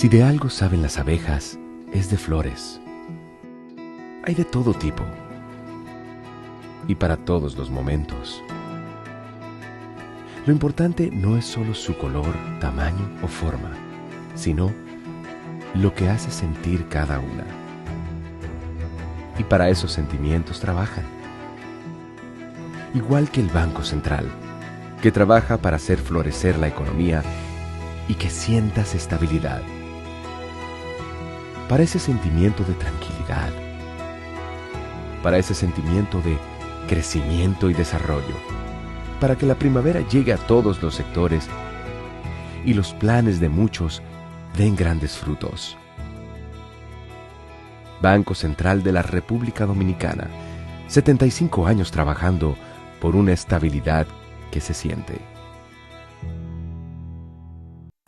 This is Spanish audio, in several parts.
Si de algo saben las abejas, es de flores. Hay de todo tipo y para todos los momentos. Lo importante no es solo su color, tamaño o forma, sino lo que hace sentir cada una. Y para esos sentimientos trabajan. Igual que el Banco Central, que trabaja para hacer florecer la economía y que sientas estabilidad. Para ese sentimiento de tranquilidad. Para ese sentimiento de crecimiento y desarrollo. Para que la primavera llegue a todos los sectores y los planes de muchos den grandes frutos. Banco Central de la República Dominicana, 75 años trabajando por una estabilidad que se siente.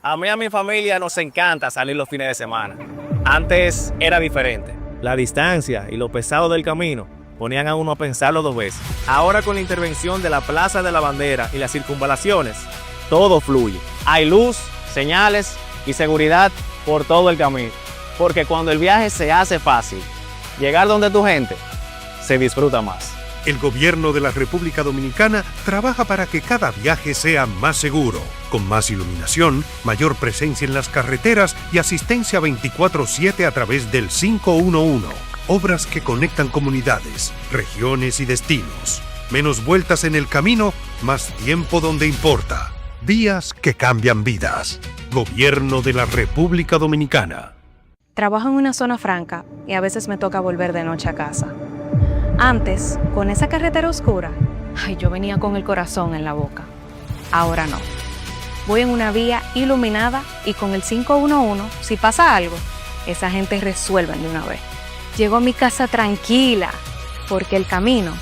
A mí y a mi familia nos encanta salir los fines de semana. Antes era diferente. La distancia y lo pesado del camino ponían a uno a pensarlo 2 veces. Ahora con la intervención de la Plaza de la Bandera y las circunvalaciones, todo fluye. Hay luz, señales y seguridad por todo el camino. Porque cuando el viaje se hace fácil, llegar donde tu gente se disfruta más. El gobierno de la República Dominicana trabaja para que cada viaje sea más seguro, con más iluminación, mayor presencia en las carreteras y asistencia 24/7 a través del 511. Obras que conectan comunidades, regiones y destinos. Menos vueltas en el camino, más tiempo donde importa. Vías que cambian vidas. Gobierno de la República Dominicana. Trabajo en una zona franca y a veces me toca volver de noche a casa. Antes, con esa carretera oscura, yo venía con el corazón en la boca. Ahora no. Voy en una vía iluminada y con el 511, si pasa algo, esa gente resuelve de una vez. Llego a mi casa tranquila, porque el camino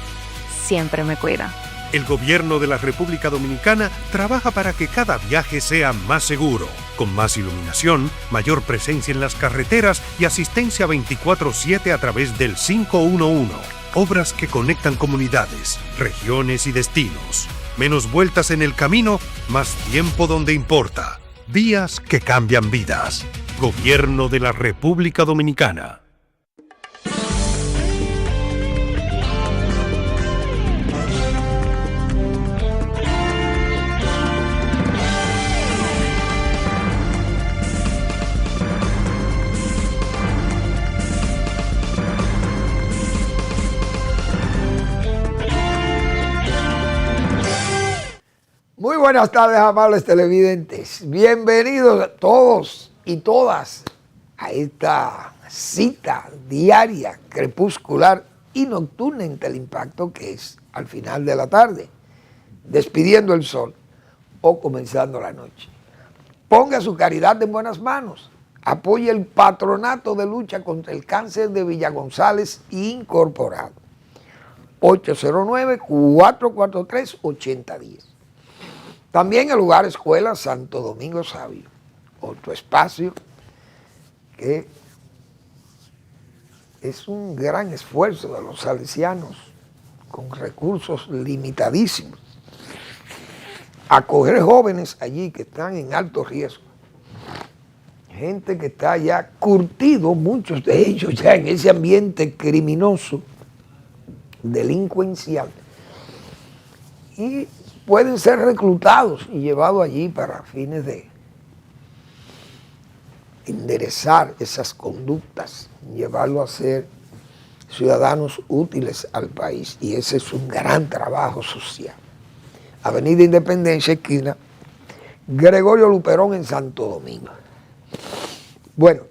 siempre me cuida. El gobierno de la República Dominicana trabaja para que cada viaje sea más seguro, con más iluminación, mayor presencia en las carreteras y asistencia 24/7 a través del 511. Obras que conectan comunidades, regiones y destinos. Menos vueltas en el camino, más tiempo donde importa. Vías que cambian vidas. Gobierno de la República Dominicana. Muy buenas tardes, amables televidentes. Bienvenidos todos y todas a esta cita diaria, crepuscular y nocturna en Teleimpacto, que es al final de la tarde, despidiendo el sol o comenzando la noche. Ponga su caridad en buenas manos. Apoye el patronato de lucha contra el cáncer de Villa González Incorporado. 809-443-8010. También el lugar Escuela Santo Domingo Sabio, otro espacio que es un gran esfuerzo de los salesianos con recursos limitadísimos. Acoger jóvenes allí que están en alto riesgo, gente que está ya curtido, muchos de ellos ya en ese ambiente criminoso, delincuencial, y pueden ser reclutados y llevados allí para fines de enderezar esas conductas, llevarlo a ser ciudadanos útiles al país, y ese es un gran trabajo social. Avenida Independencia, esquina Gregorio Luperón en Santo Domingo. Bueno,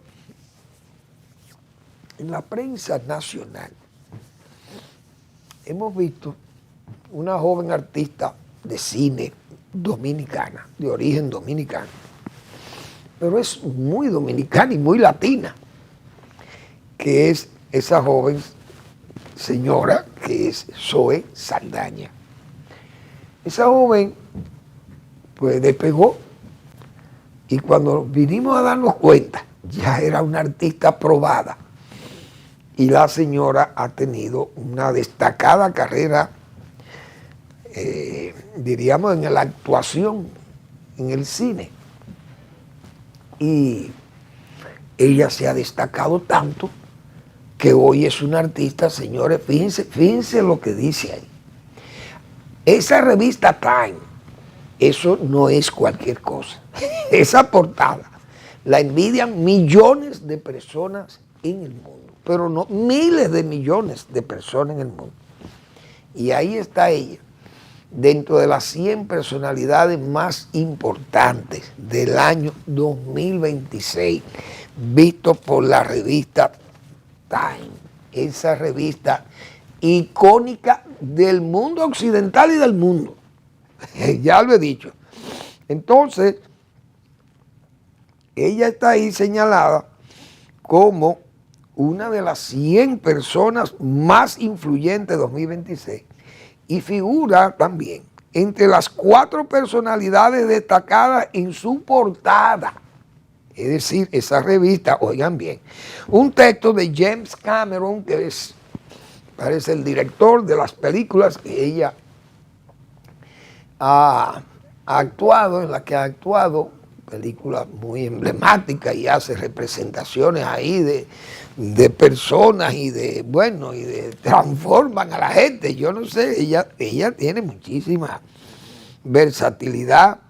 en la prensa nacional hemos visto una joven artista de cine dominicana, de origen dominicano, pero es muy dominicana y muy latina, que es esa joven señora que es Zoe Saldaña. Esa joven pues despegó, y cuando vinimos a darnos cuenta ya era una artista probada, y la señora ha tenido una destacada carrera, diríamos, en la actuación, en el cine. Y ella se ha destacado tanto que hoy es una artista, señores, fíjense lo que dice ahí. Esa revista Time, eso no es cualquier cosa. Esa portada la envidian millones de personas en el mundo, pero no miles de millones de personas en el mundo. Y ahí está ella, dentro de las 100 personalidades más importantes del año 2026, visto por la revista Time, esa revista icónica del mundo occidental y del mundo. Ya lo he dicho. Entonces, ella está ahí señalada como una de las 100 personas más influyentes de 2026 y figura también entre las 4 personalidades destacadas en su portada. Es decir, esa revista, oigan bien, un texto de James Cameron, que parece el director de las películas que ella ha actuado, en la que ha actuado, películas muy emblemáticas, y hace representaciones ahí de personas y transforman a la gente. Yo no sé, ella tiene muchísima versatilidad.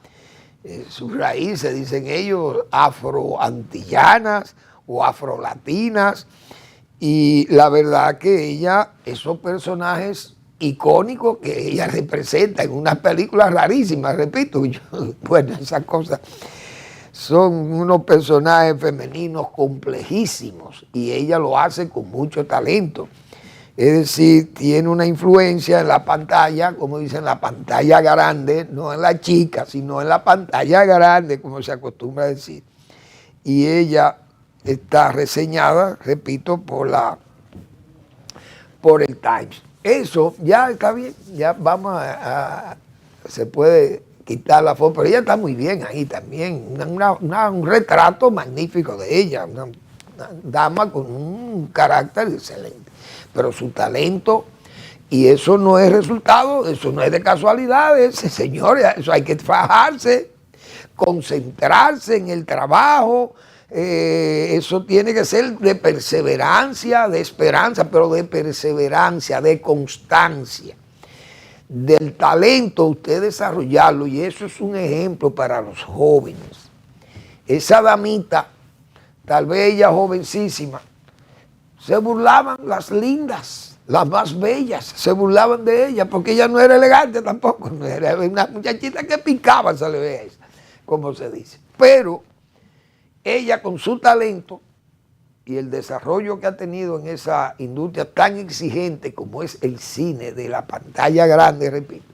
Sus raíces, dicen ellos, afroantillanas o afrolatinas, y la verdad que ella, esos personajes icónicos que ella representa en unas películas rarísimas, repito, bueno, esas cosas son unos personajes femeninos complejísimos y ella lo hace con mucho talento. Es decir, tiene una influencia en la pantalla, como dicen, la pantalla grande, no en la chica, sino en la pantalla grande, como se acostumbra a decir. Y ella está reseñada, repito, por el Times. Eso ya está bien, ya vamos se puede quitar la foto, pero ella está muy bien ahí también, un retrato magnífico de ella, una dama con un carácter excelente. Pero su talento, y eso no es resultado, eso no es de casualidades, señores, eso hay que fajarse, concentrarse en el trabajo, eso tiene que ser de perseverancia, de esperanza, pero de perseverancia, de constancia. Del talento usted desarrollarlo, y eso es un ejemplo para los jóvenes. Esa damita, tal vez ella jovencísima, se burlaban las lindas, las más bellas, se burlaban de ella, porque ella no era elegante tampoco, no era una muchachita que picaba, se le ve esa, como se dice. Pero ella, con su talento y el desarrollo que ha tenido en esa industria tan exigente como es el cine de la pantalla grande, repito,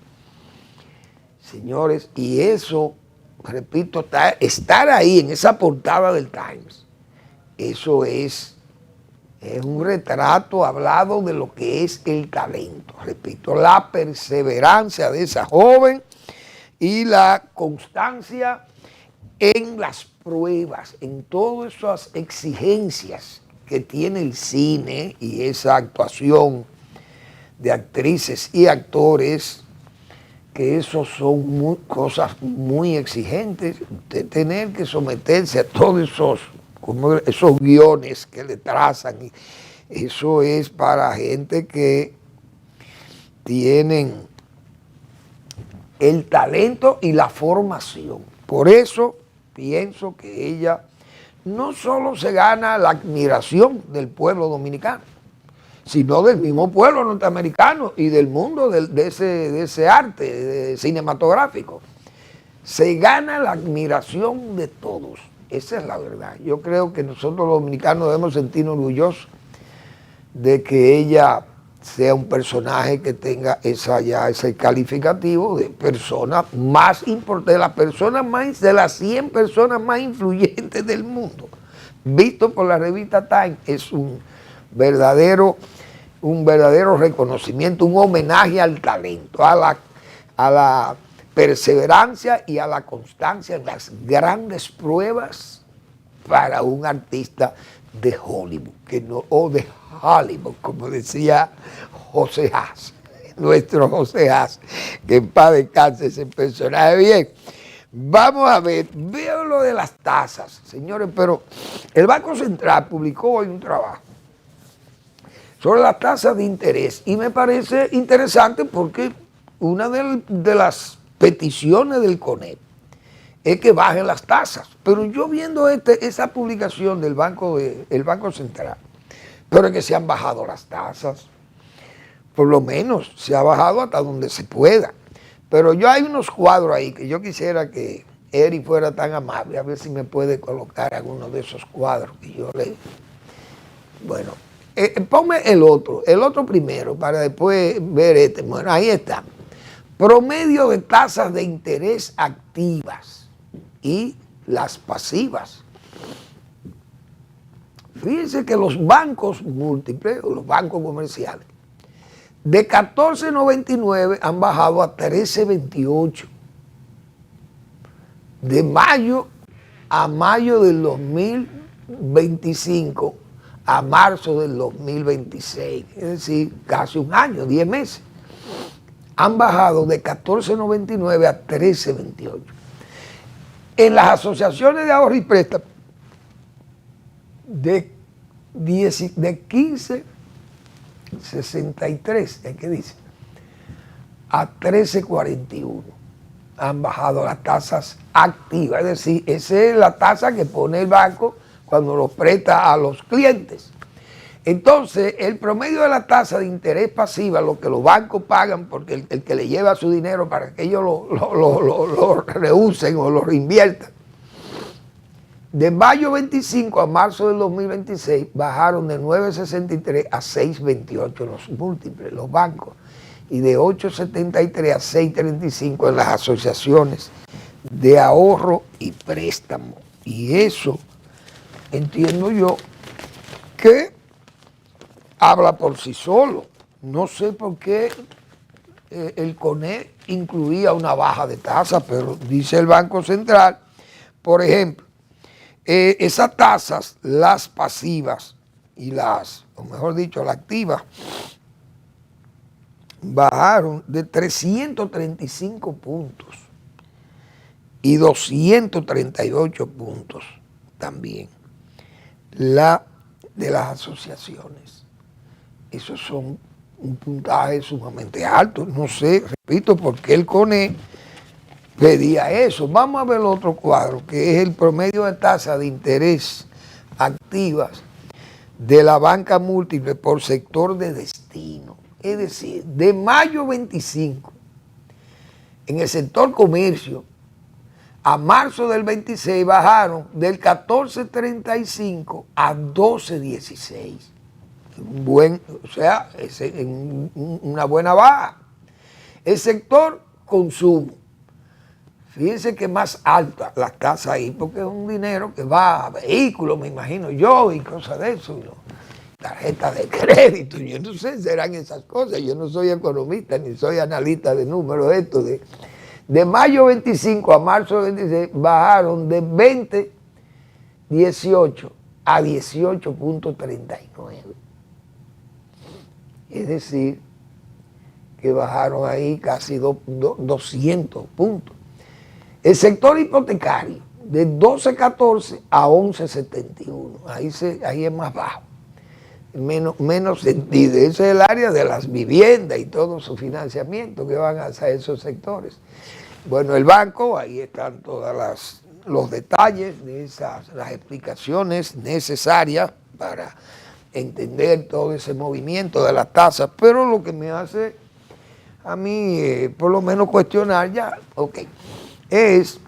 señores, y eso, repito, estar ahí en esa portada del Times, eso es un retrato hablado de lo que es el talento, repito, la perseverancia de esa joven y la constancia en las pruebas, en todas esas exigencias que tiene el cine y esa actuación de actrices y actores, que esos son cosas muy exigentes, de tener que someterse a todos esos guiones que le trazan. Eso es para gente que tienen el talento y la formación. Por eso pienso que ella no solo se gana la admiración del pueblo dominicano, sino del mismo pueblo norteamericano y del mundo de ese arte cinematográfico. Se gana la admiración de todos. Esa es la verdad. Yo creo que nosotros los dominicanos debemos sentirnos orgullosos de que ella sea un personaje que tenga ese calificativo de persona más importante, de las 100 personas más influyentes del mundo, visto por la revista Time. Es un verdadero reconocimiento, un homenaje al talento, a la perseverancia y a la constancia en las grandes pruebas para un artista de Hollywood, o de Hollywood, como decía José Haas, nuestro José Haas, que en paz descanse ese personaje. Bien, vamos a ver, veo lo de las tasas, señores, pero el Banco Central publicó hoy un trabajo sobre las tasas de interés y me parece interesante porque una de las peticiones del CONEP es que bajen las tasas, pero yo viendo esa publicación del Banco Central, pero es que se han bajado las tasas, por lo menos se ha bajado hasta donde se pueda, pero yo hay unos cuadros ahí que yo quisiera que Eri fuera tan amable, a ver si me puede colocar alguno de esos cuadros que yo le... Bueno, ponme el otro primero para después ver este. Bueno, ahí está. Promedio de tasas de interés activas y las pasivas. Fíjense que los bancos múltiples, o los bancos comerciales, de 14.99 han bajado a 13.28. De mayo a mayo del 2025 a marzo del 2026, es decir, casi un año, 10 meses, han bajado de 14.99 a 13.28. En las asociaciones de ahorro y préstamo, de 15.63, ¿qué dice? A 13.41 han bajado las tasas activas, es decir, esa es la tasa que pone el banco cuando lo presta a los clientes. Entonces, el promedio de la tasa de interés pasiva, lo que los bancos pagan porque el que le lleva su dinero para que ellos lo reusen o lo reinviertan, de mayo 25 a marzo del 2026 bajaron de 9.63 a 6.28 los múltiples, los bancos, y de 8.73 a 6.35 en las asociaciones de ahorro y préstamo. Y eso entiendo yo que habla por sí solo. No sé por qué el CONEP incluía una baja de tasa, pero dice el Banco Central, por ejemplo, esas tasas, las pasivas y o mejor dicho, las activas, bajaron de 335 puntos y 238 puntos también. La de las asociaciones. Esos son un puntaje sumamente alto. No sé, repito, por qué el CONEP pedía eso. Vamos a ver el otro cuadro, que es el promedio de tasa de interés activas de la banca múltiple por sector de destino. Es decir, de mayo 25, en el sector comercio, a marzo del 26 bajaron del 14.35 a 12.16. O sea, es una buena baja. El sector consumo. Fíjense que más alta la tasa ahí, porque es un dinero que va a vehículos, me imagino yo, y cosas de eso. Tarjetas de crédito, yo no sé, serán esas cosas. Yo no soy economista ni soy analista de números de esto. De mayo 25 a marzo 26 bajaron de 20.18 a 18.39. Es decir, que bajaron ahí casi 200 puntos. El sector hipotecario, de 12.14 a 11.71, ahí es más bajo, menos sentido. Ese es el área de las viviendas y todo su financiamiento que van hacia esos sectores. Bueno, el banco, ahí están todos los detalles de las explicaciones necesarias para entender todo ese movimiento de las tasas, pero lo que me hace a mí, por lo menos cuestionar ya, es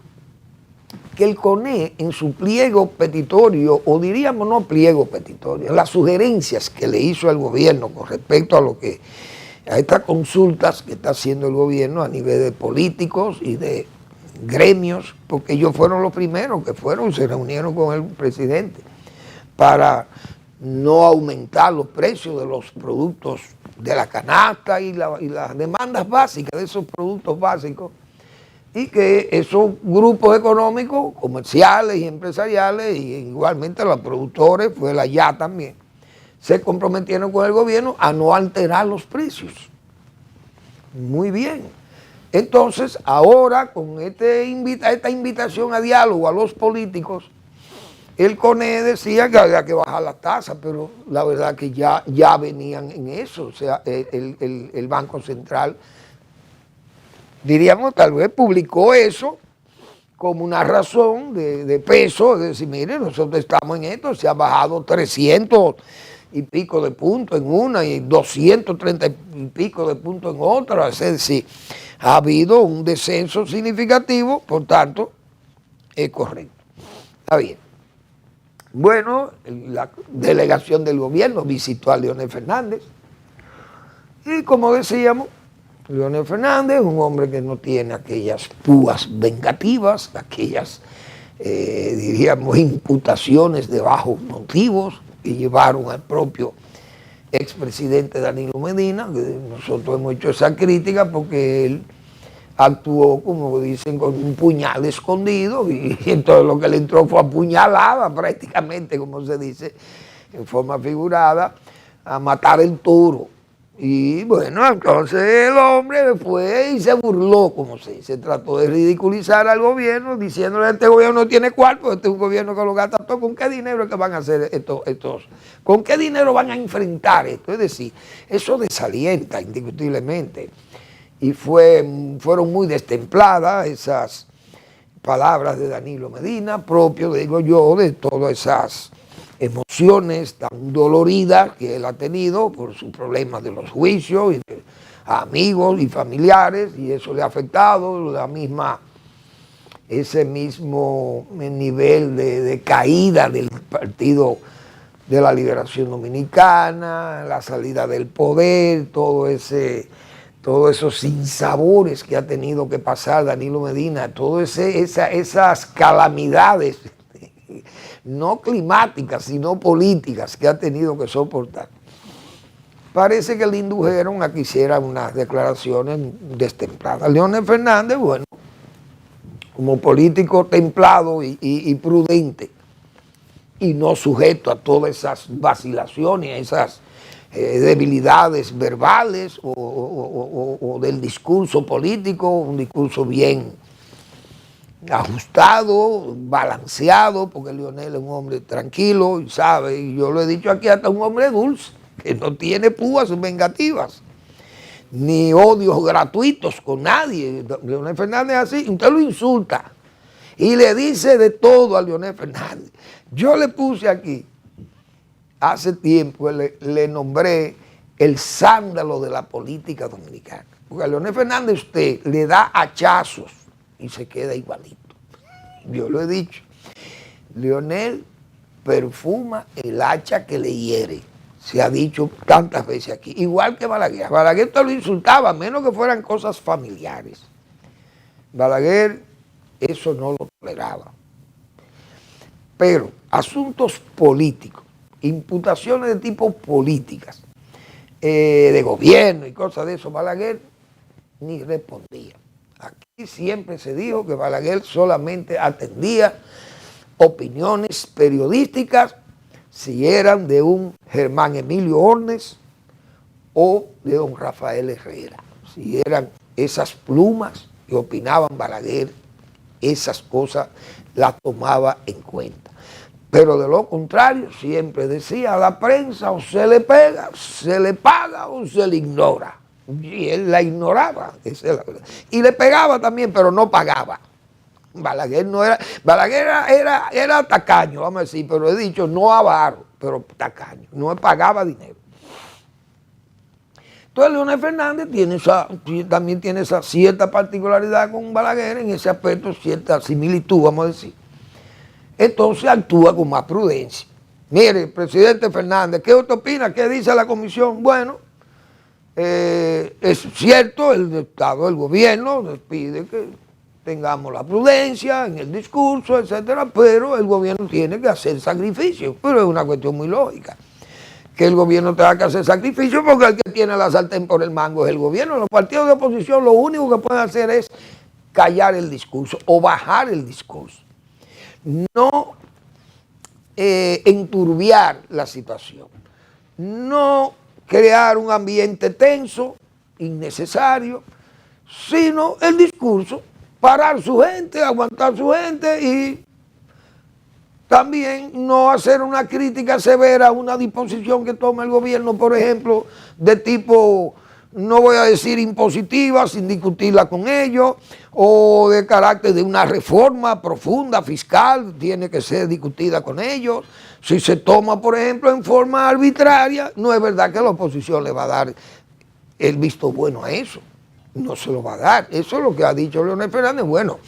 que el CONEP en su pliego petitorio, o diríamos no pliego petitorio, las sugerencias que le hizo al gobierno con respecto a estas consultas que está haciendo el gobierno a nivel de políticos y de gremios, porque ellos fueron los primeros que se reunieron con el presidente para no aumentar los precios de los productos de la canasta y las demandas básicas de esos productos básicos, y que esos grupos económicos, comerciales y empresariales, y igualmente los productores, fue la ya también, se comprometieron con el gobierno a no alterar los precios. Muy bien. Entonces, ahora con esta invitación a diálogo a los políticos, el CONE decía que había que bajar la tasa, pero la verdad que ya venían en eso. O sea, el Banco Central, diríamos, tal vez publicó eso como una razón de peso, de decir, mire, nosotros estamos en esto, se ha bajado 300 y pico de puntos en una y 230 y pico de puntos en otra. Es decir, ha habido un descenso significativo, por tanto, es correcto. Está bien. Bueno, la delegación del gobierno visitó a Leonel Fernández y, como decíamos, Leonel Fernández es un hombre que no tiene aquellas púas vengativas, aquellas, diríamos, imputaciones de bajos motivos que llevaron al propio expresidente Danilo Medina, que nosotros hemos hecho esa crítica porque él actuó, como dicen, con un puñal escondido y entonces lo que le entró fue apuñalada prácticamente, como se dice, en forma figurada, a matar el toro. Y bueno, entonces el hombre fue y se burló, como se dice, trató de ridiculizar al gobierno, diciéndole, este gobierno no tiene cuarto, este es un gobierno que lo gasta todo, ¿con qué dinero es que van a hacer estos? ¿Con qué dinero van a enfrentar esto? Es decir, eso desalienta indiscutiblemente. Y fueron muy destempladas esas palabras de Danilo Medina, propio, digo yo, de todas esas emociones tan doloridas que él ha tenido por sus problemas de los juicios, y de amigos y familiares, y eso le ha afectado, ese mismo nivel de caída del Partido de la Liberación Dominicana, la salida del poder, todos esos sinsabores que ha tenido que pasar Danilo Medina, todas esas calamidades, no climáticas, sino políticas que ha tenido que soportar. Parece que le indujeron a que hiciera unas declaraciones destempladas. Leonel Fernández, bueno, como político templado y prudente, y no sujeto a todas esas vacilaciones, esas debilidades verbales o del discurso político, un discurso bien ajustado, balanceado, porque Leonel es un hombre tranquilo y sabe, y yo lo he dicho aquí, hasta un hombre dulce, que no tiene púas vengativas, ni odios gratuitos con nadie. Leonel Fernández es así, usted lo insulta y le dice de todo a Leonel Fernández. Yo le puse aquí, hace tiempo le nombré el sándalo de la política dominicana, porque a Leonel Fernández usted le da hachazos y se queda igualito. Yo lo he dicho. Leonel perfuma el hacha que le hiere. Se ha dicho tantas veces aquí. Igual que Balaguer. Balaguer te lo insultaba, a menos que fueran cosas familiares. Balaguer eso no lo toleraba. Pero asuntos políticos, imputaciones de tipo políticas, de gobierno y cosas de eso, Balaguer ni respondía. Aquí siempre se dijo que Balaguer solamente atendía opiniones periodísticas si eran de un Germán Emilio Ornes o de don Rafael Herrera. Si eran esas plumas que opinaban Balaguer, esas cosas las tomaba en cuenta. Pero de lo contrario, siempre decía a la prensa, o se le pega, se le paga o se le ignora. Y él la ignoraba, esa es la verdad. Y le pegaba también, pero no pagaba. Balaguer no era, Balaguer era tacaño, vamos a decir, pero he dicho no avaro, pero tacaño, no pagaba dinero. Entonces Leonel Fernández también tiene esa cierta particularidad con Balaguer, en ese aspecto, cierta similitud, vamos a decir. Entonces actúa con más prudencia. Mire, presidente Fernández, ¿qué usted opina? ¿Qué dice la comisión? Bueno, es cierto, el Estado, el gobierno nos pide que tengamos la prudencia en el discurso, etcétera, pero el gobierno tiene que hacer sacrificios. Pero es una cuestión muy lógica, que el gobierno tenga que hacer sacrificios, porque el que tiene la sartén por el mango es el gobierno. Los partidos de oposición lo único que pueden hacer es callar el discurso o bajar el discurso, no enturbiar la situación, no crear un ambiente tenso, innecesario, sino el discurso, parar su gente, aguantar su gente y también no hacer una crítica severa a una disposición que toma el gobierno, por ejemplo, de tipo, no voy a decir impositiva, sin discutirla con ellos, o de carácter de una reforma profunda, fiscal, tiene que ser discutida con ellos. Si se toma, por ejemplo, en forma arbitraria, no es verdad que la oposición le va a dar el visto bueno a eso. No se lo va a dar. Eso es lo que ha dicho Leonel Fernández. Bueno,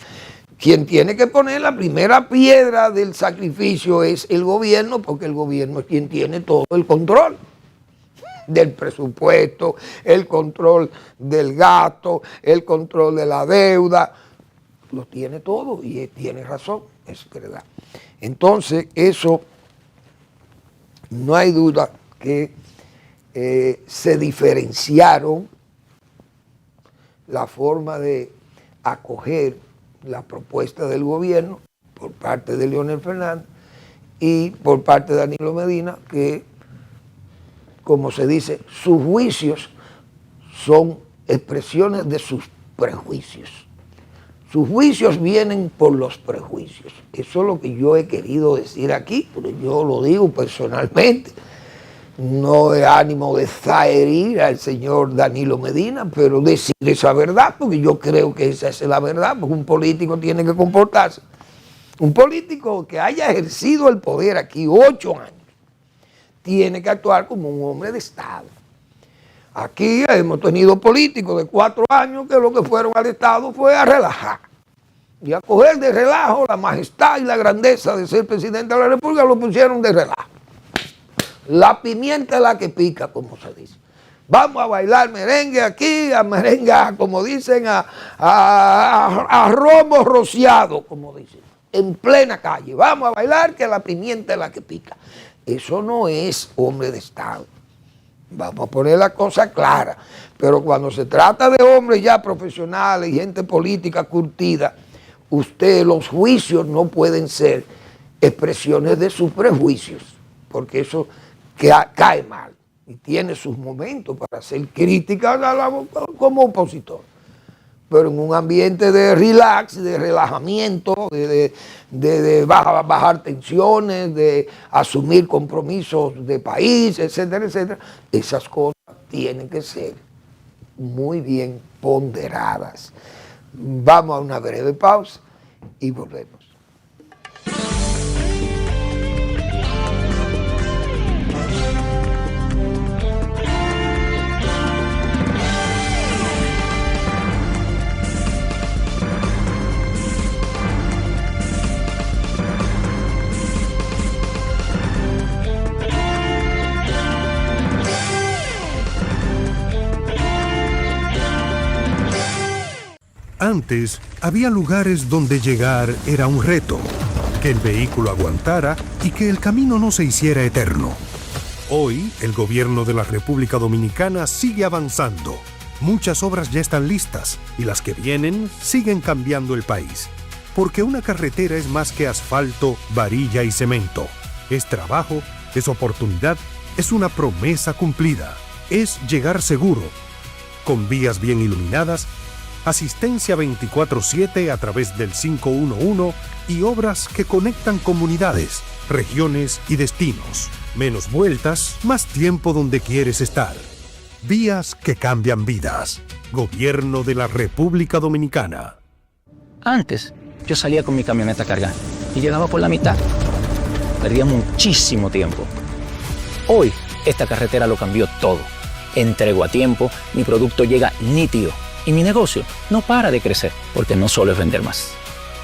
quien tiene que poner la primera piedra del sacrificio es el gobierno, porque el gobierno es quien tiene todo el control del presupuesto, el control del gasto, el control de la deuda, lo tiene todo y tiene razón, es verdad. Entonces, eso no hay duda que se diferenciaron la forma de acoger la propuesta del gobierno por parte de Leonel Fernández y por parte de Danilo Medina, que, como se dice, sus juicios son expresiones de sus prejuicios. Sus juicios vienen por los prejuicios. Eso es lo que yo he querido decir aquí, pero yo lo digo personalmente. No de ánimo de zaherir al señor Danilo Medina, pero decir esa verdad, porque yo creo que esa es la verdad, porque un político tiene que comportarse. Un político que haya ejercido el poder aquí 8 años, tiene que actuar como un hombre de Estado. Aquí hemos tenido políticos de 4 años que lo que fueron al Estado fue a relajar. Y a coger de relajo la majestad y la grandeza de ser presidente de la República, lo pusieron de relajo. La pimienta es la que pica, como se dice. Vamos a bailar merengue aquí, a merengue, como dicen, a romo rociado, como dicen, en plena calle. Vamos a bailar que la pimienta es la que pica. Eso no es hombre de Estado. Vamos a poner la cosa clara. Pero cuando se trata de hombres ya profesionales y gente política curtida, los juicios no pueden ser expresiones de sus prejuicios, porque eso cae mal y tiene sus momentos para hacer crítica como opositor. Pero en un ambiente de relax, de relajamiento, de bajar tensiones, de asumir compromisos de país, etcétera, etcétera, esas cosas tienen que ser muy bien ponderadas. Vamos a una breve pausa y volvemos. Antes, había lugares donde llegar era un reto, que el vehículo aguantara y que el camino no se hiciera eterno. Hoy, el gobierno de la República Dominicana sigue avanzando. Muchas obras ya están listas y las que vienen siguen cambiando el país. Porque una carretera es más que asfalto, varilla y cemento. Es trabajo, es oportunidad, es una promesa cumplida. Es llegar seguro, con vías bien iluminadas, asistencia 24/7 a través del 511 y obras que conectan comunidades, regiones y destinos. Menos vueltas, más tiempo donde quieres estar. Vías que cambian vidas. Gobierno de la República Dominicana. Antes, yo salía con mi camioneta cargada y llegaba por la mitad. Perdía muchísimo tiempo. Hoy, esta carretera lo cambió todo. Entrego a tiempo, mi producto llega nítido. Y mi negocio no para de crecer, porque no solo es vender más,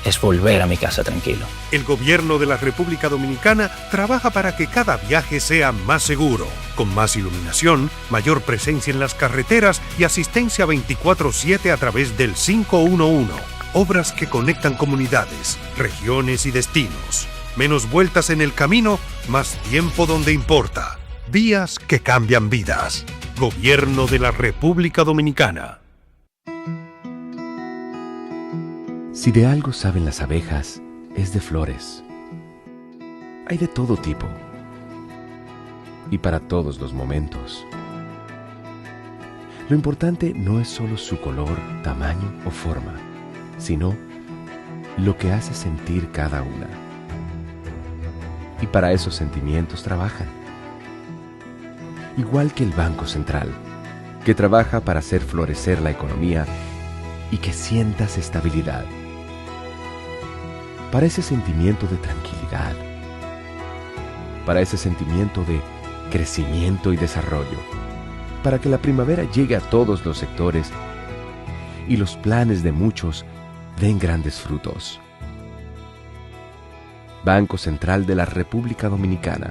es volver a mi casa tranquilo. El gobierno de la República Dominicana trabaja para que cada viaje sea más seguro, con más iluminación, mayor presencia en las carreteras y asistencia 24/7 a través del 511. Obras que conectan comunidades, regiones y destinos. Menos vueltas en el camino, más tiempo donde importa. Vías que cambian vidas. Gobierno de la República Dominicana. Si de algo saben las abejas, es de flores. Hay de todo tipo y para todos los momentos. Lo importante no es solo su color, tamaño o forma, sino lo que hace sentir cada una. Y para esos sentimientos trabajan. Igual que el Banco Central, que trabaja para hacer florecer la economía y que sientas estabilidad. Para ese sentimiento de tranquilidad. Para ese sentimiento de crecimiento y desarrollo. Para que la primavera llegue a todos los sectores y los planes de muchos den grandes frutos. Banco Central de la República Dominicana,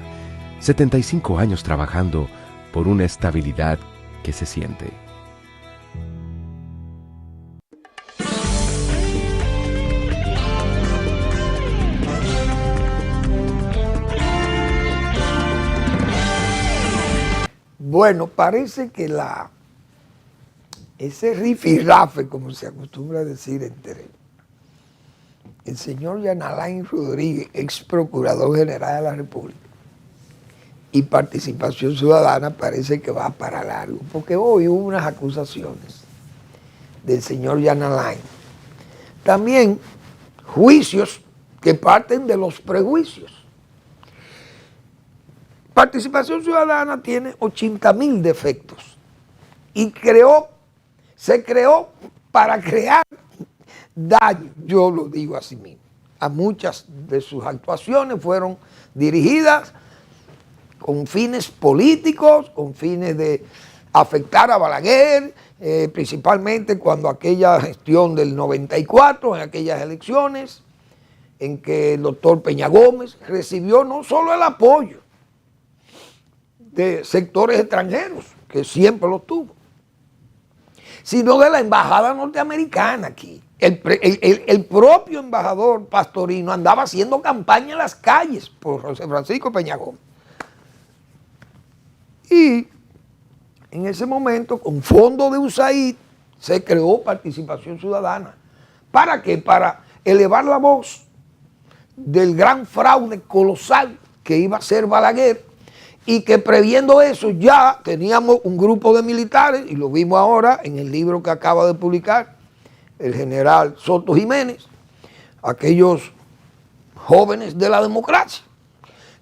75 años trabajando por una estabilidad que se siente. Bueno, parece que ese rifirrafe, como se acostumbra a decir entre el señor Jean Alain Rodríguez, ex procurador general de la República, y Participación Ciudadana, parece que va para largo, porque hoy hubo unas acusaciones del señor Jean Alain. También juicios que parten de los prejuicios. Participación Ciudadana tiene 80.000 defectos y se creó para crear daño, yo lo digo así mismo. A muchas de sus actuaciones fueron dirigidas con fines políticos, con fines de afectar a Balaguer, principalmente cuando aquella gestión del 94, en aquellas elecciones, en que el doctor Peña Gómez recibió no solo el apoyo de sectores extranjeros, que siempre lo tuvo, sino de la embajada norteamericana aquí. El propio embajador Pastorino andaba haciendo campaña en las calles por José Francisco Peña Gómez. Y en ese momento, con fondos de USAID, se creó Participación Ciudadana. ¿Para qué? Para elevar la voz del gran fraude colosal que iba a ser Balaguer, y que previendo eso ya teníamos un grupo de militares, y lo vimos ahora en el libro que acaba de publicar el general Soto Jiménez, aquellos jóvenes de la democracia,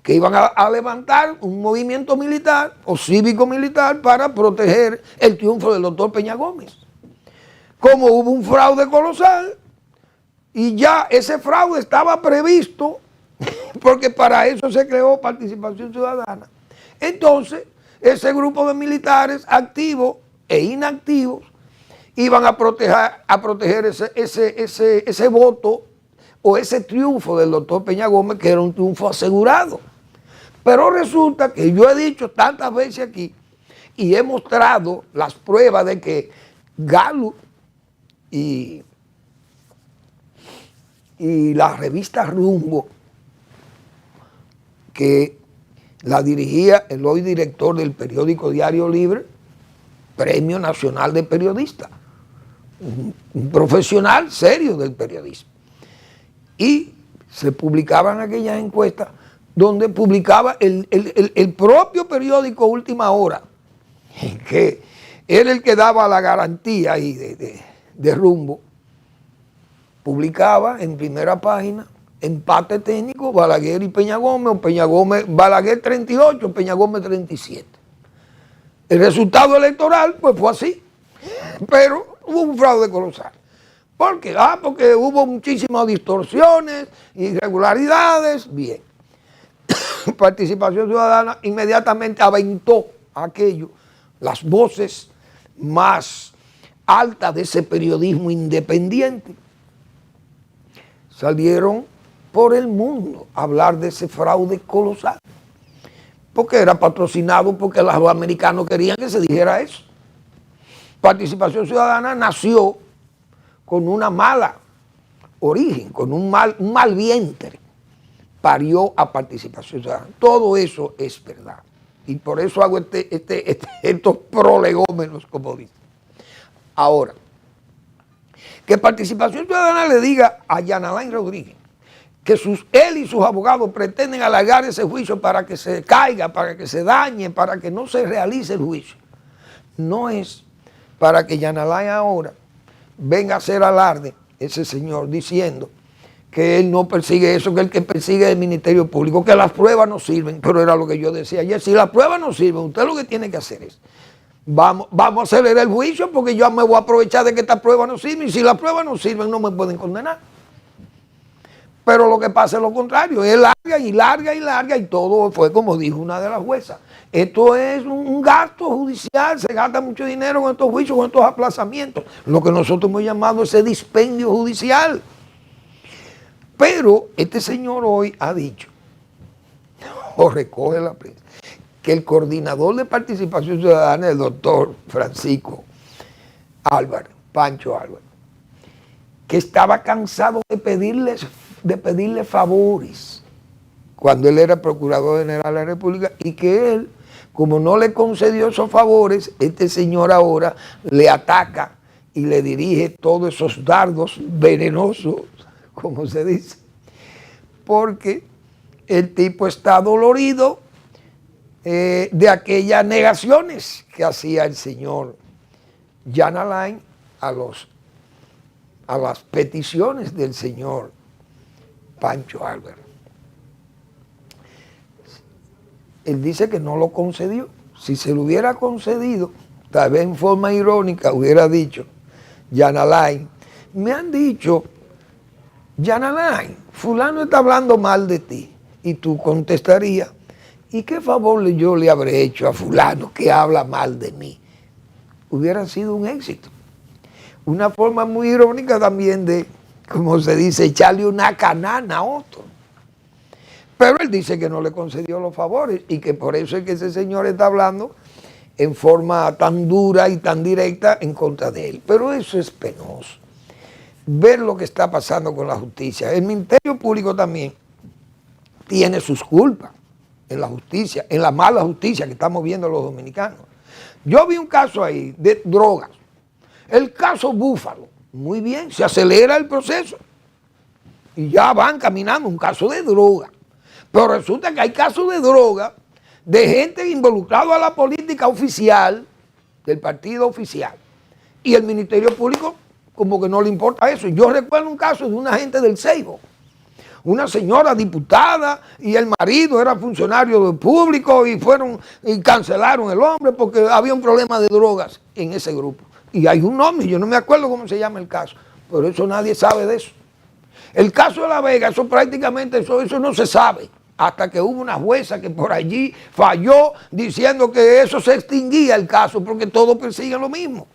que iban a levantar un movimiento militar o cívico-militar para proteger el triunfo del doctor Peña Gómez. Como hubo un fraude colosal, y ya ese fraude estaba previsto, porque para eso se creó Participación Ciudadana. Entonces, ese grupo de militares activos e inactivos iban a proteger ese voto o ese triunfo del doctor Peña Gómez, que era un triunfo asegurado. Pero resulta que yo he dicho tantas veces aquí y he mostrado las pruebas de que Gallup y la revista Rumbo, que la dirigía el hoy director del periódico Diario Libre, Premio Nacional de Periodista, un profesional serio del periodismo. Y se publicaban aquellas encuestas donde publicaba el propio periódico Última Hora, que era el que daba la garantía ahí de Rumbo, publicaba en primera página: empate técnico, Balaguer y Peña Gómez, o Peña Gómez, Balaguer 38, Peña Gómez 37. El resultado electoral pues fue así, pero hubo un fraude colosal. ¿Por qué? Porque hubo muchísimas distorsiones, irregularidades. Bien. Participación Ciudadana inmediatamente aventó aquello, las voces más altas de ese periodismo independiente salieron por el mundo a hablar de ese fraude colosal, porque era patrocinado porque los americanos querían que se dijera eso. Participación Ciudadana nació con una mala origen, con un mal vientre, parió a Participación Ciudadana. Todo eso es verdad, y por eso hago estos prolegómenos, como dicen. Ahora, que Participación Ciudadana le diga a Jean Alain Rodríguez que él y sus abogados pretenden alargar ese juicio para que se caiga, para que se dañe, para que no se realice el juicio, no es para que Yanalay ahora venga a hacer alarde, ese señor, diciendo que él no persigue eso, que el que persigue es el Ministerio Público, que las pruebas no sirven. Pero era lo que yo decía ayer, si las pruebas no sirven, usted lo que tiene que hacer es, vamos a acelerar el juicio, porque yo me voy a aprovechar de que estas pruebas no sirven, y si las pruebas no sirven no me pueden condenar. Pero lo que pasa es lo contrario, es larga y larga y larga, y todo fue como dijo una de las juezas. Esto es un gasto judicial, se gasta mucho dinero con estos juicios, con estos aplazamientos, lo que nosotros hemos llamado ese dispendio judicial. Pero este señor hoy ha dicho, o recoge la prensa, que el coordinador de participación ciudadana, el doctor Francisco Álvarez, Pancho Álvarez, que estaba cansado de pedirle favores cuando él era procurador general de la República, y que él, como no le concedió esos favores, este señor ahora le ataca y le dirige todos esos dardos venenosos, como se dice, porque el tipo está dolorido de aquellas negaciones que hacía el señor Yanalay a las peticiones del señor Pancho Álvarez. Él dice que no lo concedió. Si se lo hubiera concedido, tal vez en forma irónica hubiera dicho, Yanalay, me han dicho, Yanalay, fulano está hablando mal de ti. Y tú contestarías, ¿y qué favor yo le habré hecho a fulano que habla mal de mí? Hubiera sido un éxito. Una forma muy irónica también de, como se dice, echarle una canana a otro. Pero él dice que no le concedió los favores y que por eso es que ese señor está hablando en forma tan dura y tan directa en contra de él. Pero eso es penoso. Ver lo que está pasando con la justicia. El Ministerio Público también tiene sus culpas en la justicia, en la mala justicia que estamos viendo los dominicanos. Yo vi un caso ahí de drogas. El caso Búfalo. Muy bien, se acelera el proceso. Y ya van caminando un caso de droga. Pero resulta que hay casos de droga de gente involucrada a la política oficial, del partido oficial. Y el Ministerio Público como que no le importa eso. Yo recuerdo un caso de una gente del Seibo, una señora diputada y el marido era funcionario público y cancelaron el hombre porque había un problema de drogas en ese grupo. Y hay un nombre, yo no me acuerdo cómo se llama el caso, pero eso nadie sabe de eso. El caso de La Vega, eso prácticamente eso no se sabe, hasta que hubo una jueza que por allí falló diciendo que eso se extinguía el caso porque todos persiguen lo mismo.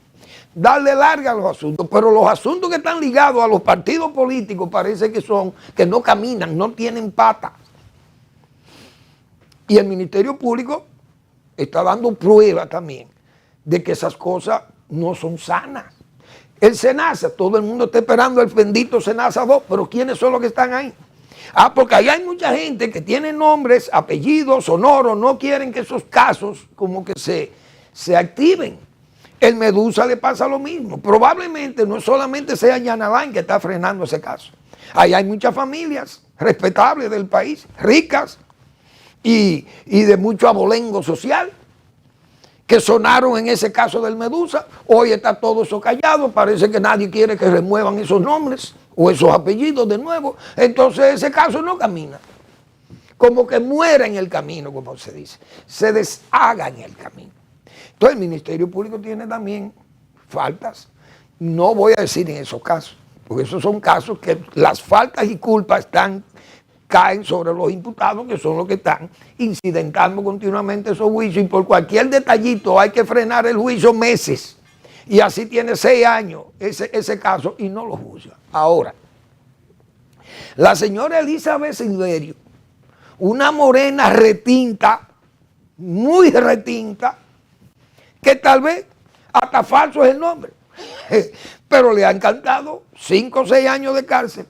Darle larga a los asuntos, pero los asuntos que están ligados a los partidos políticos parece que no caminan, no tienen patas. Y el Ministerio Público está dando prueba también de que esas cosas no son sanas. El SENASA, todo el mundo está esperando el bendito SENASA 2, pero ¿quiénes son los que están ahí? Porque ahí hay mucha gente que tiene nombres, apellidos, sonoros, no quieren que esos casos como que se activen. El Medusa le pasa lo mismo. Probablemente no solamente sea Yanalay que está frenando ese caso. Ahí hay muchas familias respetables del país, ricas y de mucho abolengo social, que sonaron en ese caso del Medusa. Hoy está todo eso callado, parece que nadie quiere que remuevan esos nombres o esos apellidos de nuevo. Entonces ese caso no camina. Como que muere en el camino, como se dice. Se deshaga en el camino. Entonces el Ministerio Público tiene también faltas. No voy a decir en esos casos, porque esos son casos que las faltas y culpas caen sobre los imputados, que son los que están incidentando continuamente esos juicios, y por cualquier detallito hay que frenar el juicio meses. Y así tiene 6 años ese caso y no lo juzga. Ahora, la señora Elizabeth Silverio, una morena retinta, muy retinta, que tal vez hasta falso es el nombre, pero le han cantado 5 o 6 años de cárcel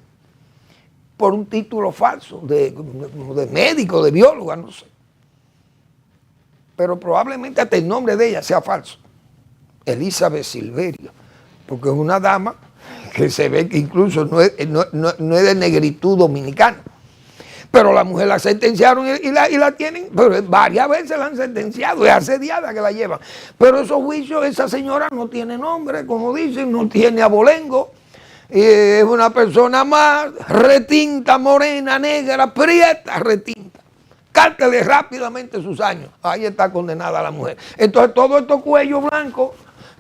por un título falso de médico, de bióloga, no sé. Pero probablemente hasta el nombre de ella sea falso. Elizabeth Silverio, porque es una dama que se ve que incluso no es de negritud dominicana. Pero la mujer la sentenciaron y la tienen, pero varias veces la han sentenciado, es asediada que la llevan. Pero esos juicios, esa señora no tiene nombre, como dicen, no tiene abolengo. Es una persona más retinta, morena, negra, prieta, retinta. Cártele rápidamente sus años. Ahí está condenada la mujer. Entonces todos estos cuellos blancos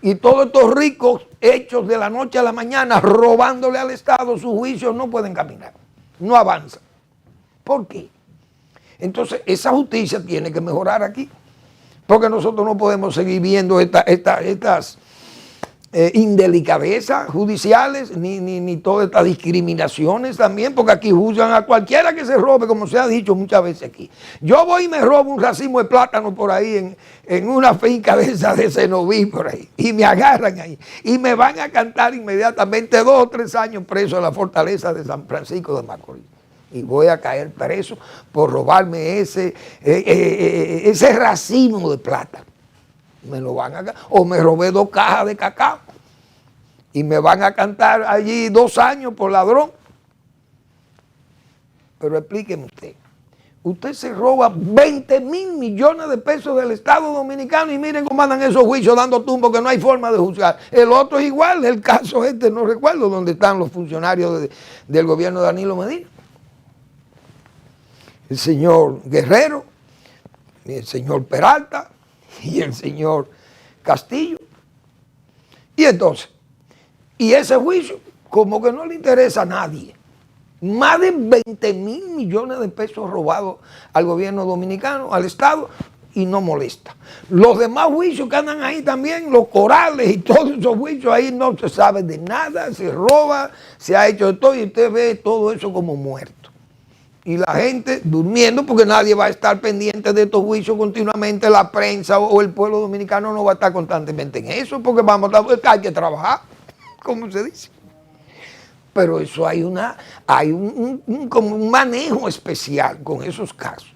y todos estos ricos hechos de la noche a la mañana robándole al Estado, sus juicios no pueden caminar, no avanzan. ¿Por qué? Entonces esa justicia tiene que mejorar aquí, porque nosotros no podemos seguir viendo estas indelicadezas judiciales, ni todas estas discriminaciones también, porque aquí juzgan a cualquiera que se robe, como se ha dicho muchas veces aquí. Yo voy y me robo un racimo de plátano por ahí en una finca de esa de Cenoví por ahí, y me agarran ahí, y me van a cantar inmediatamente 2 o 3 años preso en la fortaleza de San Francisco de Macorís. Y voy a caer preso por robarme ese racimo de plátano. Me lo van a, o me robé 2 cajas de cacao y me van a cantar allí 2 años por ladrón. Pero explíqueme usted se roba 20.000 millones de pesos del Estado Dominicano y miren cómo andan esos juicios dando tumbo que no hay forma de juzgar. El otro es igual, el caso no recuerdo dónde están los funcionarios del gobierno de Danilo Medina. El señor Guerrero, el señor Peralta y el señor Castillo. Y entonces, y ese juicio como que no le interesa a nadie. Más de 20.000 millones de pesos robados al gobierno dominicano, al Estado, y no molesta. Los demás juicios que andan ahí también, los corales y todos esos juicios, ahí no se sabe de nada, se roba, se ha hecho de todo y usted ve todo eso como muerto. Y la gente durmiendo porque nadie va a estar pendiente de estos juicios continuamente, la prensa o el pueblo dominicano no va a estar constantemente en eso porque hay que trabajar, como se dice. Pero eso hay como un manejo especial con esos casos.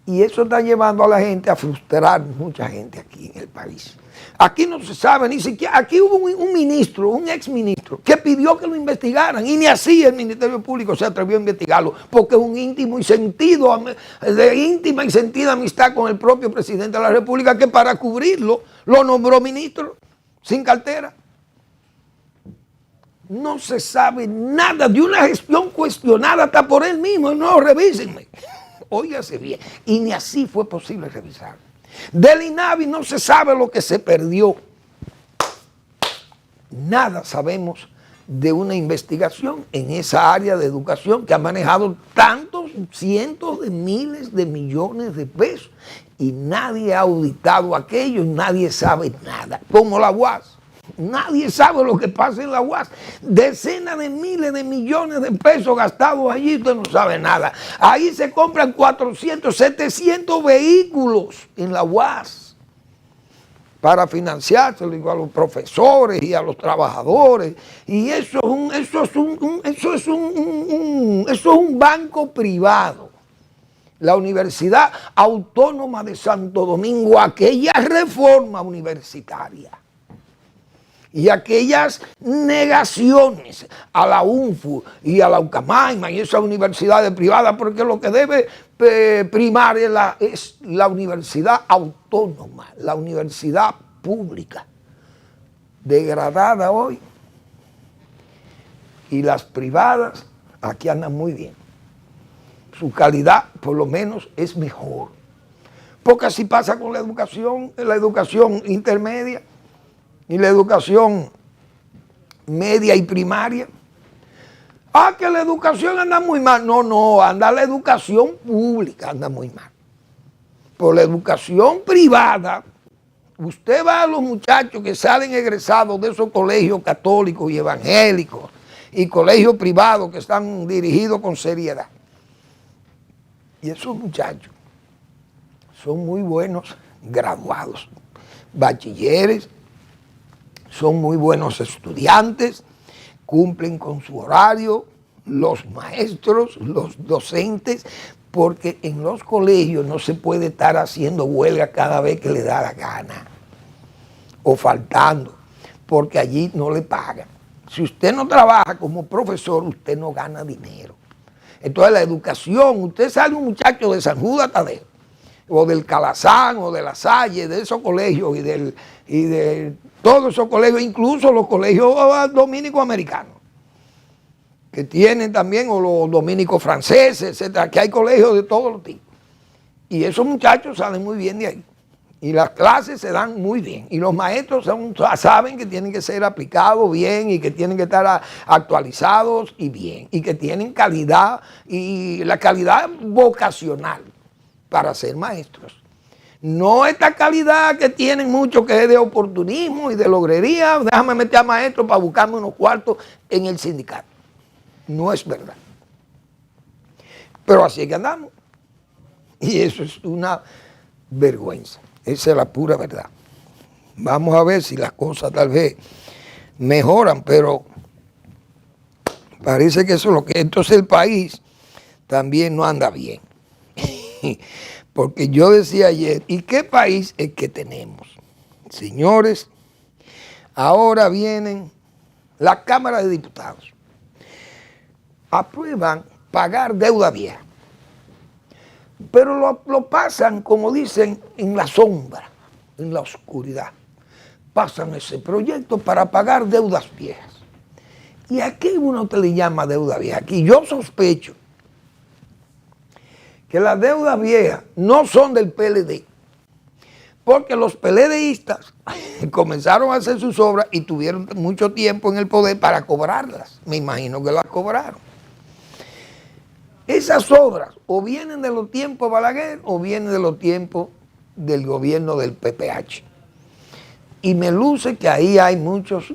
Y eso está llevando a la gente a frustrar mucha gente aquí en el país. Aquí no se sabe ni siquiera, aquí hubo un ministro, un exministro, que pidió que lo investigaran y ni así el Ministerio Público se atrevió a investigarlo, porque es un íntimo y sentido, de íntima y sentida amistad con el propio presidente de la República, que para cubrirlo lo nombró ministro sin cartera. No se sabe nada de una gestión cuestionada hasta por él mismo, no, revísenme. Óigase bien, y ni así fue posible revisar. Del INAVI no se sabe lo que se perdió. Nada sabemos de una investigación en esa área de educación que ha manejado tantos cientos de miles de millones de pesos y nadie ha auditado aquello y nadie sabe nada, como la UAS. Nadie sabe lo que pasa en la UAS. Decenas de miles de millones de pesos gastados allí, usted no sabe nada. Ahí se compran 400, 700 vehículos en la UAS para financiárselo a los profesores y a los trabajadores. Y eso es un banco privado. La Universidad Autónoma de Santo Domingo, aquella reforma universitaria y aquellas negaciones a la UNFU y a la UCAMAIMA y esas universidades privadas, porque lo que debe primar es la universidad autónoma, la universidad pública, degradada hoy. Y las privadas aquí andan muy bien. Su calidad, por lo menos, es mejor. Porque así pasa con la educación intermedia y la educación media y primaria. Que la educación anda muy mal. No, anda la educación pública, anda muy mal. Por la educación privada, usted va a los muchachos que salen egresados de esos colegios católicos y evangélicos y colegios privados que están dirigidos con seriedad. Y esos muchachos son muy buenos graduados, bachilleres, son muy buenos estudiantes, cumplen con su horario, los maestros, los docentes, porque en los colegios no se puede estar haciendo huelga cada vez que le da la gana o faltando, porque allí no le pagan. Si usted no trabaja como profesor, usted no gana dinero. Entonces la educación, usted sale un muchacho de San Judas Tadeo, o del Calazán, o de La Salle, de esos colegios, y de todos esos colegios, incluso los colegios dominicos americanos, que tienen también, o los dominicos franceses, etcétera, que hay colegios de todos los tipos. Y esos muchachos salen muy bien de ahí. Y las clases se dan muy bien. Y los maestros saben que tienen que ser aplicados bien y que tienen que estar actualizados y bien. Y que tienen calidad, y la calidad vocacional para ser maestros. No esta calidad que tienen muchos, que es de oportunismo y de logrería. Déjame meter a maestro para buscarme unos cuartos en el sindicato. No es verdad. Pero así es que andamos. Y eso es una vergüenza. Esa es la pura verdad. Vamos a ver si las cosas tal vez mejoran, pero parece que eso es lo que... Entonces el país también no anda bien. Porque yo decía ayer, ¿y qué país es que tenemos? Señores, ahora vienen la Cámara de Diputados. Aprueban pagar deuda vieja. Pero lo pasan, como dicen, en la sombra, en la oscuridad. Pasan ese proyecto para pagar deudas viejas. ¿Y a qué uno te le llama deuda vieja? Aquí yo sospecho que las deudas viejas no son del PLD, porque los PLDistas comenzaron a hacer sus obras y tuvieron mucho tiempo en el poder para cobrarlas. Me imagino que las cobraron. Esas obras o vienen de los tiempos de Balaguer o vienen de los tiempos del gobierno del PPH. Y me luce que ahí hay muchos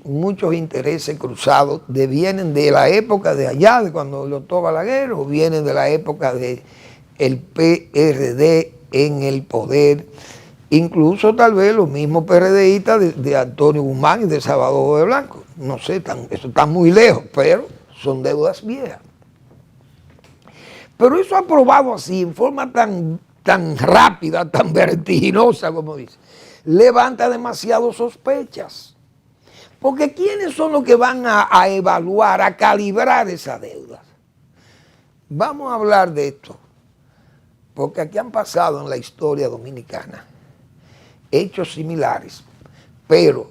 intereses cruzados, vienen de la época de allá, de cuando el doctor Balaguer, o vienen de la época del PRD en el poder. Incluso tal vez los mismos PRDistas de Antonio Guzmán y de Salvador de Blanco. No sé, eso está muy lejos, pero son deudas viejas. Pero eso aprobado así, en forma tan rápida, tan vertiginosa, como dice, levanta demasiadas sospechas. Porque ¿quiénes son los que van a evaluar, a calibrar esas deudas? Vamos a hablar de esto, porque aquí han pasado en la historia dominicana hechos similares, pero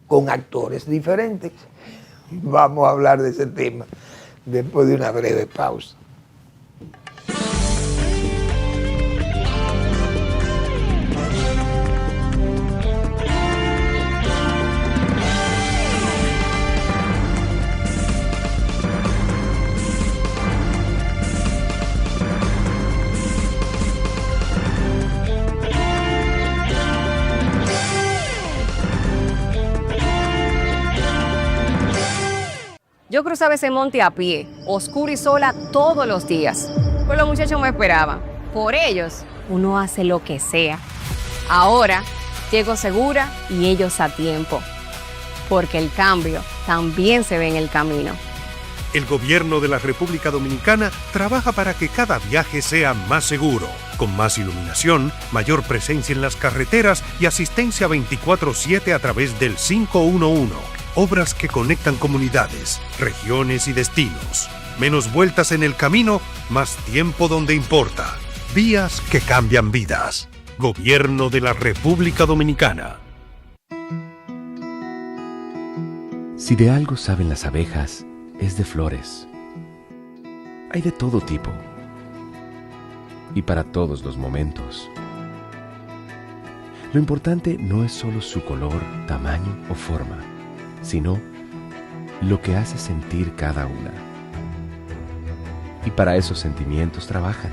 con actores diferentes. Vamos a hablar de ese tema después de una breve pausa. Yo cruzaba ese monte a pie, oscura y sola todos los días. Pues los muchachos me esperaban. Por ellos, uno hace lo que sea. Ahora, llego segura y ellos a tiempo. Porque el cambio también se ve en el camino. El gobierno de la República Dominicana trabaja para que cada viaje sea más seguro, con más iluminación, mayor presencia en las carreteras y asistencia 24/7 a través del 511. Obras que conectan comunidades, regiones y destinos. Menos vueltas en el camino, más tiempo donde importa. Vías que cambian vidas. Gobierno de la República Dominicana. Si de algo saben las abejas, es de flores. Hay de todo tipo y para todos los momentos. Lo importante no es solo su color, tamaño o forma, sino lo que hace sentir cada una. Y para esos sentimientos trabajan.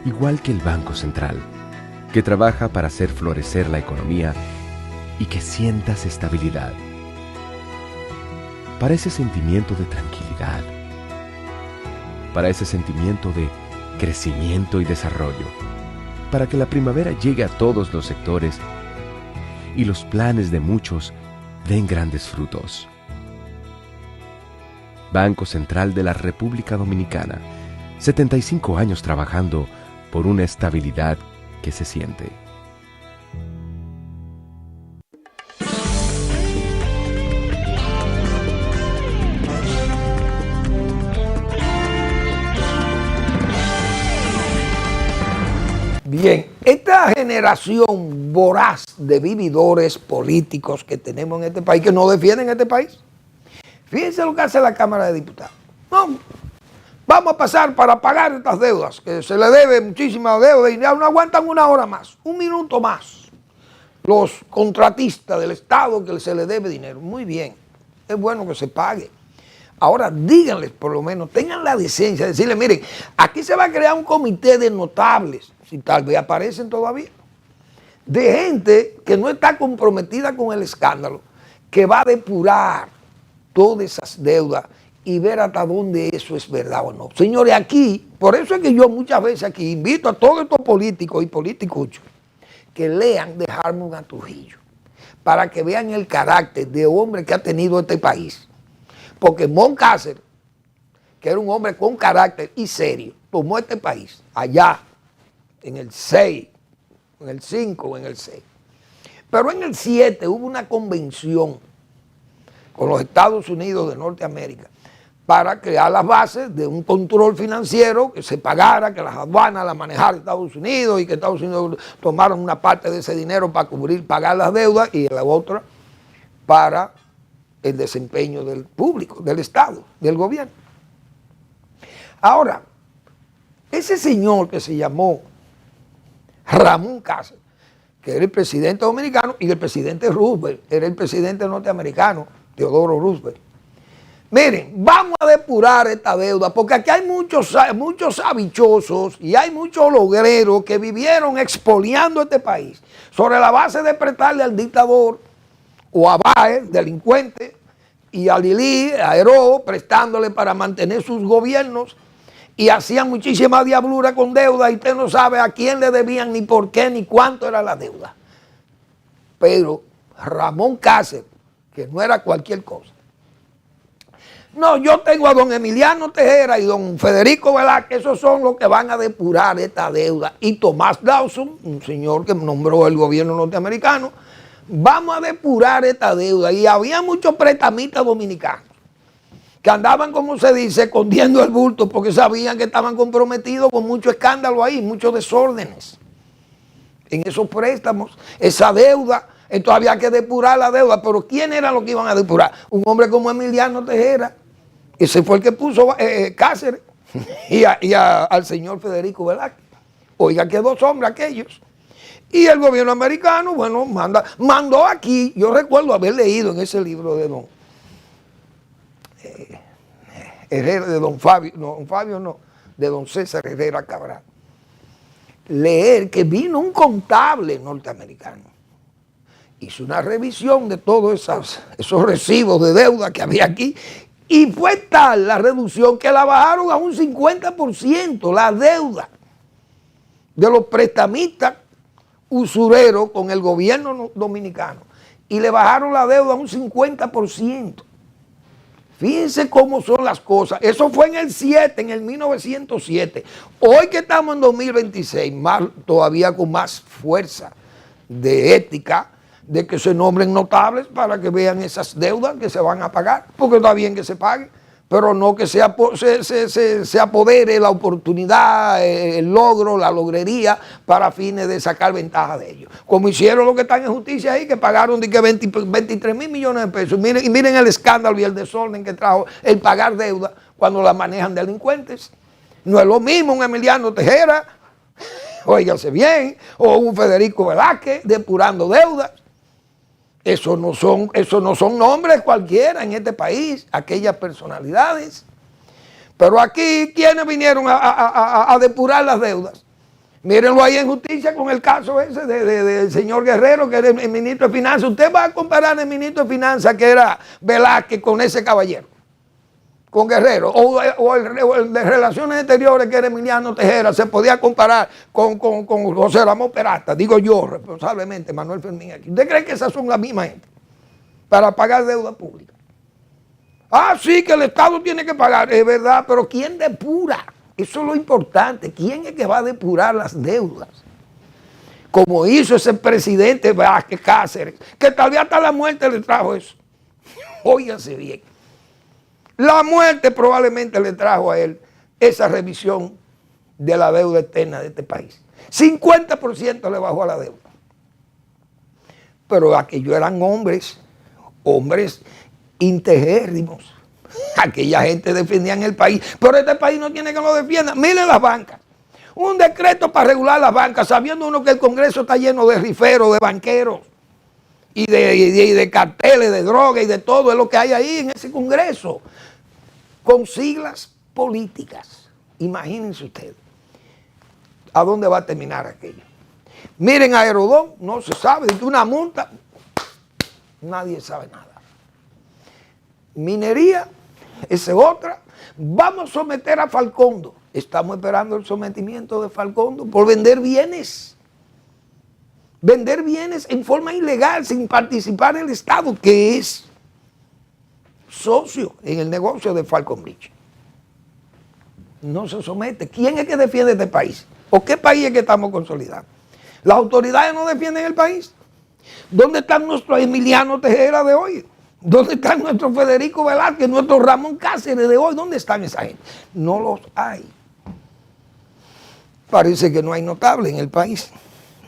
Igual que el Banco Central, que trabaja para hacer florecer la economía y que sientas estabilidad. Para ese sentimiento de tranquilidad, para ese sentimiento de crecimiento y desarrollo, para que la primavera llegue a todos los sectores y los planes de muchos den grandes frutos. Banco Central de la República Dominicana, 75 años trabajando por una estabilidad que se siente. una generación voraz de vividores políticos que tenemos en este país, que no defienden este país. Fíjense lo que hace la Cámara de Diputados. No, vamos a pasar para pagar estas deudas, que se le debe muchísimas deudas y ya no aguantan una hora más, un minuto más. Los contratistas del Estado que se les debe dinero. Muy bien, es bueno que se pague. Ahora díganles, por lo menos, tengan la decencia de decirle, miren, aquí se va a crear un comité de notables, si tal vez aparecen todavía, de gente que no está comprometida con el escándalo, que va a depurar todas esas deudas y ver hasta dónde eso es verdad o no. Señores, aquí, por eso es que yo muchas veces aquí invito a todos estos políticos y politicuchos que lean de Harmon a Trujillo, para que vean el carácter de hombre que ha tenido este país. Porque Moncácer, que era un hombre con carácter y serio, tomó este país allá en el 6, en el 5 o en el 6. Pero en el 7 hubo una convención con los Estados Unidos de Norteamérica para crear las bases de un control financiero que se pagara, que las aduanas las manejara Estados Unidos y que Estados Unidos tomaran una parte de ese dinero para pagar las deudas y la otra para el desempeño del público, del Estado, del gobierno. Ahora, ese señor que se llamó Ramón Cáceres, que era el presidente dominicano, y el presidente Roosevelt, era el presidente norteamericano, Teodoro Roosevelt. Miren, vamos a depurar esta deuda, porque aquí hay muchos habichosos y hay muchos logreros que vivieron expoliando este país sobre la base de prestarle al dictador o a Báez, delincuente, y a Lili, a Heró, prestándole para mantener sus gobiernos, y hacían muchísima diablura con deuda, y usted no sabe a quién le debían, ni por qué, ni cuánto era la deuda. Pero Ramón Cáceres, que no era cualquier cosa. No, yo tengo a don Emiliano Tejera y don Federico Velázquez, esos son los que van a depurar esta deuda. Y Tomás Dawson, un señor que nombró el gobierno norteamericano, vamos a depurar esta deuda. Y había muchos prestamistas dominicanos que andaban, como se dice, escondiendo el bulto porque sabían que estaban comprometidos con mucho escándalo ahí, muchos desórdenes en esos préstamos, esa deuda. Entonces había que depurar la deuda. Pero ¿quién era lo que iban a depurar? Un hombre como Emiliano Tejera. Ese fue el que puso Cáceres y al señor Federico Velázquez. Oiga, que dos hombres aquellos. Y el gobierno americano, bueno, mandó aquí. Yo recuerdo haber leído en ese libro de don Herrera, de don Fabio, de don César Herrera Cabral. Leer que vino un contable norteamericano. Hizo una revisión de todos esos recibos de deuda que había aquí. Y fue tal la reducción que la bajaron a un 50% la deuda de los prestamistas usureros con el gobierno dominicano. Y le bajaron la deuda a un 50%. Fíjense cómo son las cosas. Eso fue en el 7, en el 1907. Hoy que estamos en 2026, todavía con más fuerza de ética, de que se nombren notables para que vean esas deudas que se van a pagar, porque está bien que se pague, pero no que se apodere la oportunidad, el logro, la logrería para fines de sacar ventaja de ellos. Como hicieron los que están en justicia ahí, que pagaron de que 23 mil millones de pesos. Miren el escándalo y el desorden que trajo el pagar deuda cuando la manejan delincuentes. No es lo mismo un Emiliano Tejera, óigase bien, o un Federico Velázquez depurando deudas. Eso no son nombres cualquiera en este país, aquellas personalidades. Pero aquí, ¿quiénes vinieron a depurar las deudas? Mírenlo ahí en justicia con el caso ese del señor Guerrero, que era el ministro de Finanzas. Usted va a comparar el ministro de Finanzas, que era Velázquez, con ese caballero, con Guerrero, o el de Relaciones Exteriores, que era Emiliano Tejera, se podía comparar con José Ramón Peralta, digo yo responsablemente, Manuel Fermín aquí. ¿Usted cree que esas son las mismas gente para pagar deuda pública? Ah, sí, que el Estado tiene que pagar, es verdad, pero ¿quién depura? Eso es lo importante. ¿Quién es que va a depurar las deudas? Como hizo ese presidente Vázquez Cáceres, que tal vez hasta la muerte le trajo eso. Óigase bien. La muerte probablemente le trajo a él esa revisión de la deuda externa de este país. 50% le bajó a la deuda. Pero aquellos eran hombres integérrimos. Aquella gente defendía en el país, pero este país no tiene que lo defienda. Miren las bancas. Un decreto para regular las bancas, sabiendo uno que el Congreso está lleno de riferos, de banqueros y de carteles, de droga y de todo, es lo que hay ahí en ese Congreso, con siglas políticas. Imagínense ustedes a dónde va a terminar aquello. Miren a Herodón, no se sabe, de una multa, nadie sabe nada. Minería, esa es otra. Vamos a someter a Falcondo. Estamos esperando el sometimiento de Falcondo por vender bienes. Vender bienes en forma ilegal, sin participar en el Estado, que es socio en el negocio de Falcon Bridge. No se somete. ¿Quién es que defiende este país? ¿O qué país es que estamos consolidando? ¿Las autoridades no defienden el país? ¿Dónde están nuestros Emiliano Tejera de hoy? ¿Dónde está nuestro Federico Velázquez, nuestro Ramón Cáceres de hoy? ¿Dónde están esa gente? No los hay. Parece que no hay notable en el país,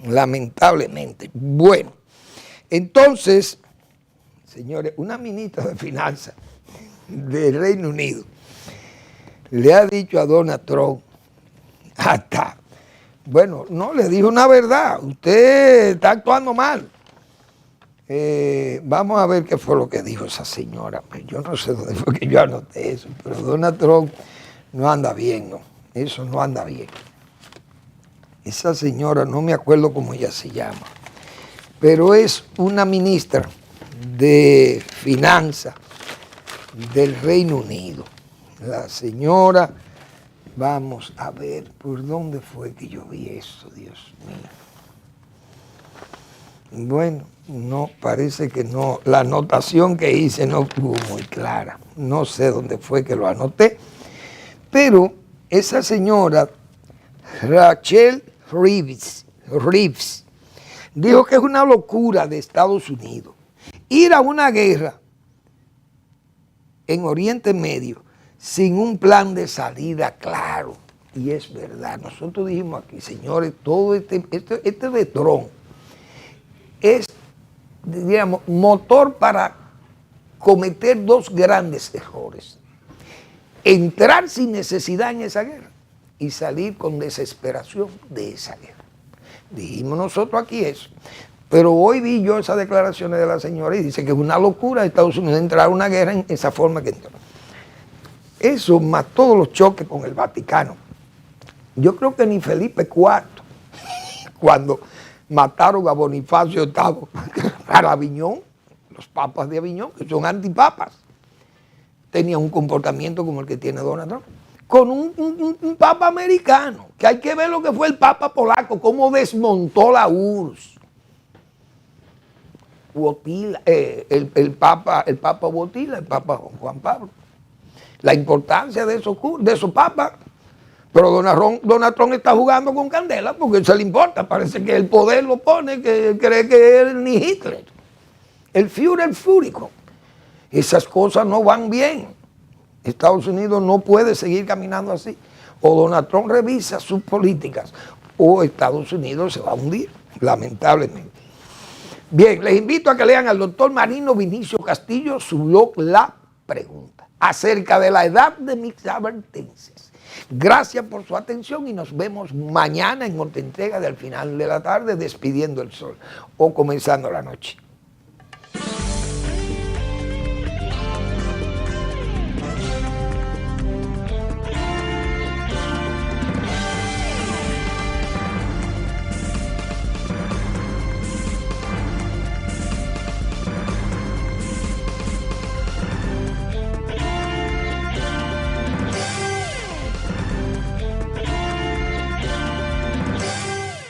lamentablemente. Bueno, entonces, señores, una ministra de Finanzas del Reino Unido le ha dicho a Donald Trump, bueno, no, le dijo una verdad, usted está actuando mal. Vamos a ver qué fue lo que dijo esa señora. Yo no sé dónde fue que yo anoté eso, pero Donald Trump no anda bien, ¿no? Eso no anda bien. Esa señora, no me acuerdo cómo ella se llama, pero es una ministra de Finanzas del Reino Unido. La señora, vamos a ver, ¿por dónde fue que yo vi eso, Dios mío? Bueno, no, parece que no, la anotación que hice no estuvo muy clara, no sé dónde fue que lo anoté, pero esa señora, Rachel Reeves, dijo que es una locura de Estados Unidos ir a una guerra en Oriente Medio sin un plan de salida claro, y es verdad, nosotros dijimos aquí, señores, todo este de Trump es, digamos, motor para cometer dos grandes errores. Entrar sin necesidad en esa guerra y salir con desesperación de esa guerra. Dijimos nosotros aquí eso. Pero hoy vi yo esas declaraciones de la señora y dice que es una locura de Estados Unidos entrar a una guerra en esa forma que entró. Eso más todos los choques con el Vaticano. Yo creo que ni Felipe IV, cuando mataron a Bonifacio VIII para Aviñón, los papas de Aviñón, que son antipapas, tenían un comportamiento como el que tiene Donald Trump. Con un papa americano, que hay que ver lo que fue el papa polaco, cómo desmontó la URSS. Wojtyla, el papa Wojtyla, el papa Juan Pablo. La importancia de esos papas. Pero Donald Trump está jugando con candela porque se le importa. Parece que el poder lo pone, que cree que es ni Hitler. El Führer fúrico. Esas cosas no van bien. Estados Unidos no puede seguir caminando así. O Donald Trump revisa sus políticas o Estados Unidos se va a hundir, lamentablemente. Bien, les invito a que lean al doctor Marino Vinicio Castillo su blog La Pregunta acerca de la edad de mis advertencias. Gracias por su atención y nos vemos mañana en otra entrega del final de la tarde, despidiendo el sol o comenzando la noche.